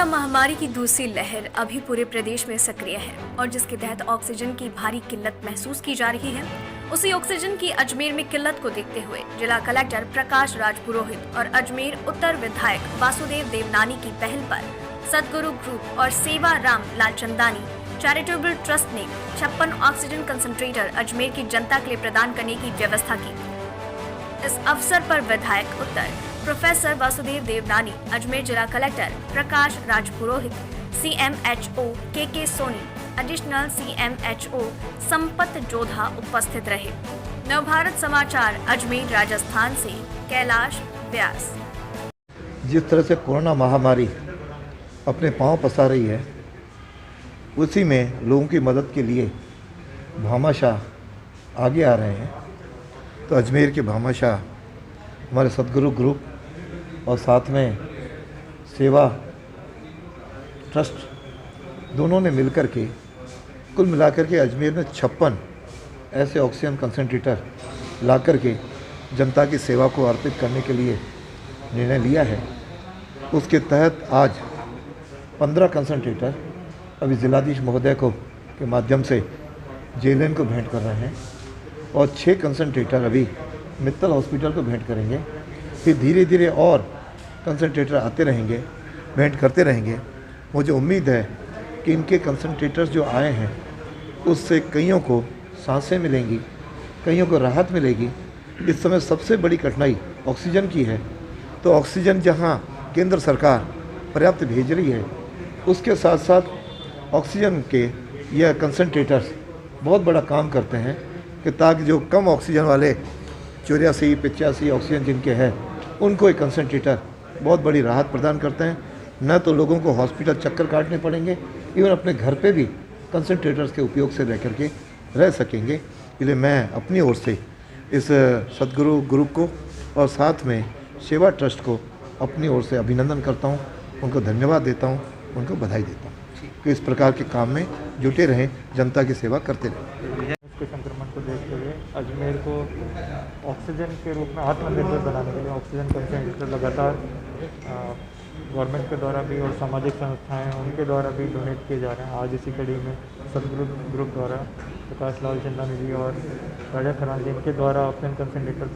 Corona महामारी की दूसरी लहर अभी पूरे प्रदेश में सक्रिय है और जिसके तहत ऑक्सीजन की भारी किल्लत महसूस की जा रही है। उसी ऑक्सीजन की अजमेर में किल्लत को देखते हुए जिला कलेक्टर प्रकाश राज पुरोहित और अजमेर उत्तर विधायक वासुदेव देवनानी की पहल पर सदगुरु ग्रुप और सेवा राम लालचंदानी चैरिटेबल ट्रस्ट ने 56 ऑक्सीजन कंसंट्रेटर अजमेर की जनता के लिए प्रदान करने की व्यवस्था की। इस अवसर पर विधायक उत्तर प्रोफेसर वासुदेव देवनानी, अजमेर जिला कलेक्टर प्रकाश राज पुरोहित, CMHO के सोनी, एडिशनल CMHO संपत जोधा उपस्थित रहे। नवभारत समाचार अजमेर राजस्थान से कैलाश व्यास। जिस तरह से कोरोना महामारी अपने पांव पसार रही है, उसी में लोगों की मदद के लिए भामाशाह आगे आ रहे हैं। तो अजमेर के भामाशाह हमारे सदगुरु ग्रुप और साथ में सेवा ट्रस्ट दोनों ने मिलकर के कुल मिलाकर के अजमेर में 56 ऐसे ऑक्सीजन कंसंट्रेटर ला कर के जनता की सेवा को अर्पित करने के लिए निर्णय लिया है। उसके तहत आज 15 कंसंट्रेटर अभी जिलाधीश महोदय को के माध्यम से JLN को भेंट कर रहे हैं और 6 कंसंट्रेटर अभी मित्तल हॉस्पिटल को भेंट करेंगे। फिर धीरे धीरे और कंसंट्रेटर आते रहेंगे, भेंट करते रहेंगे। मुझे उम्मीद है कि इनके कंसंट्रेटर्स जो आए हैं उससे कईयों को सांसें मिलेंगी, कईयों को राहत मिलेगी। इस समय सबसे बड़ी कठिनाई ऑक्सीजन की है। तो ऑक्सीजन जहां केंद्र सरकार पर्याप्त भेज रही है, उसके साथ साथ ऑक्सीजन के यह कंसंट्रेटर्स बहुत बड़ा काम करते हैं कि ताकि जो कम ऑक्सीजन वाले 84-85 ऑक्सीजन जिनके हैं, उनको एक कंसंट्रेटर बहुत बड़ी राहत प्रदान करते हैं। न तो लोगों को हॉस्पिटल चक्कर काटने पड़ेंगे, इवन अपने घर पे भी कंसंट्रेटर्स के उपयोग से रह करके रह सकेंगे। इसलिए मैं अपनी ओर से इस सदगुरु ग्रुप को और साथ में सेवा ट्रस्ट को अपनी ओर से अभिनंदन करता हूँ, उनको धन्यवाद देता हूँ, उनको बधाई देता हूँ कि इस प्रकार के काम में जुटे रहें, जनता की सेवा करते रहें। के संक्रमण को देखते हुए अजमेर को ऑक्सीजन के रूप में आत्मनिर्भर बनाने के लिए ऑक्सीजन कंसंट्रेटर लगातार गवर्नमेंट के द्वारा भी और सामाजिक संस्थाएं हैं उनके द्वारा भी डोनेट किए जा रहे हैं। आज इसी कड़ी में सदगुरु ग्रुप द्वारा प्रकाश लालचंदानी जी और राजा खरान जी इनके द्वारा ऑक्सीजन कंसंट्रेटर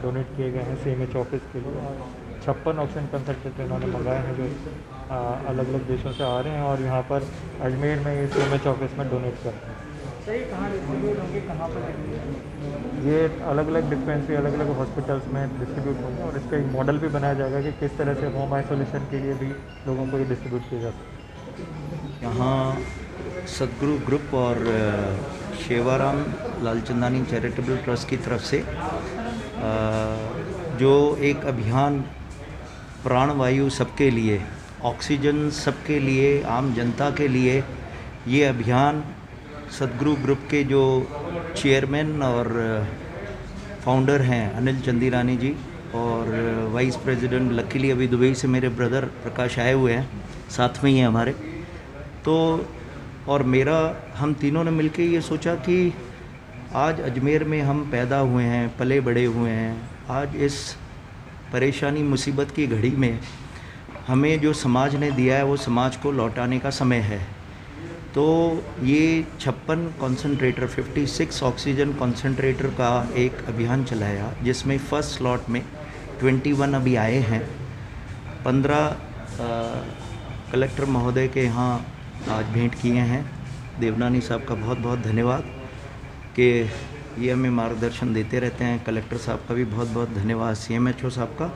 डोनेट किए गए हैं CMH ऑफिस के लिए। 56 ऑक्सीजन कंसंट्रेटर इन्होंने मंगाए हैं जो अलग अलग देशों से आ रहे हैं और यहाँ पर अजमेर में ये CMH ऑफिस में डोनेट करते हैं। कहाँ पर ये अलग अलग डिस्पेंसरी अलग अलग हॉस्पिटल्स में डिस्ट्रीब्यूट होंगे और इसका एक मॉडल भी बनाया जाएगा कि किस तरह से होम आइसोलेशन के लिए भी लोगों को ये डिस्ट्रीब्यूट किया जा सकता है। यहाँ सदगुरु ग्रुप और सेवाराम लालचंदानी चैरिटेबल ट्रस्ट की तरफ से जो एक अभियान प्राणवायु सबके लिए, ऑक्सीजन सबके लिए, आम जनता के लिए, ये अभियान सदगुरु ग्रुप के जो चेयरमैन और फाउंडर हैं अनिल चंदीरानी जी और वाइस प्रेसिडेंट लकीली अभी दुबई से मेरे ब्रदर प्रकाश आए हुए हैं, साथ में ही हैं हमारे। तो और मेरा हम तीनों ने मिलके ये सोचा कि आज अजमेर में हम पैदा हुए हैं, पले बड़े हुए हैं। आज इस परेशानी मुसीबत की घड़ी में हमें जो समाज ने दिया है वो समाज को लौटाने का समय है। तो ये 56 कॉन्सनट्रेटर 56 ऑक्सीजन कॉन्सनट्रेटर का एक अभियान चलाया जिसमें फर्स्ट स्लॉट में 21 अभी आए हैं। 15 कलेक्टर महोदय के यहाँ आज भेंट किए हैं। देवनानी साहब का बहुत बहुत धन्यवाद कि ये हमें मार्गदर्शन देते रहते हैं। कलेक्टर साहब का भी बहुत बहुत धन्यवाद। CMHO साहब का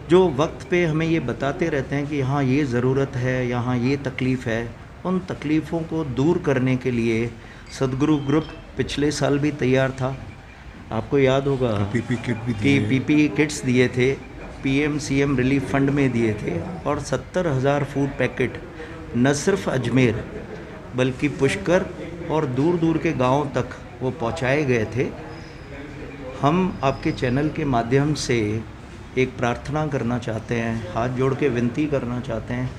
जो वक्त पे हमें ये बताते रहते हैं कि यहाँ ये ज़रूरत है, यहाँ ये तकलीफ़ है। उन तकलीफ़ों को दूर करने के लिए सदगुरु ग्रुप पिछले साल भी तैयार था। आपको याद होगा PPE किट्स दिए थे, PM-CM रिलीफ फंड में दिए थे और 70,000 फूड पैकेट न सिर्फ अजमेर बल्कि पुष्कर और दूर दूर के गांवों तक वो पहुंचाए गए थे। हम आपके चैनल के माध्यम से एक प्रार्थना करना चाहते हैं, हाथ जोड़ के विनती करना चाहते हैं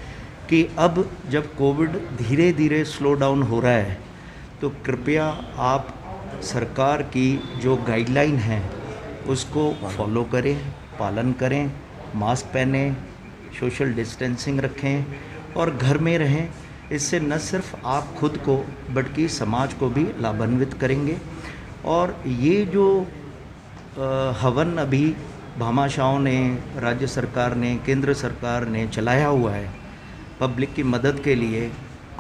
कि अब जब कोविड धीरे धीरे स्लो डाउन हो रहा है तो कृपया आप सरकार की जो गाइडलाइन है उसको फॉलो करें, पालन करें, मास्क पहनें, सोशल डिस्टेंसिंग रखें और घर में रहें। इससे न सिर्फ आप खुद को बल्कि समाज को भी लाभान्वित करेंगे। और ये जो हवन अभी भामाशाहों ने, राज्य सरकार ने, केंद्र सरकार ने चलाया हुआ है पब्लिक की मदद के लिए,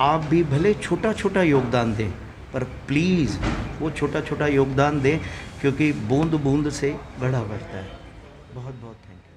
आप भी भले छोटा छोटा योगदान दें, पर प्लीज़ वो छोटा छोटा योगदान दें, क्योंकि बूंद बूंद से घड़ा भरता है। बहुत बहुत थैंक यू।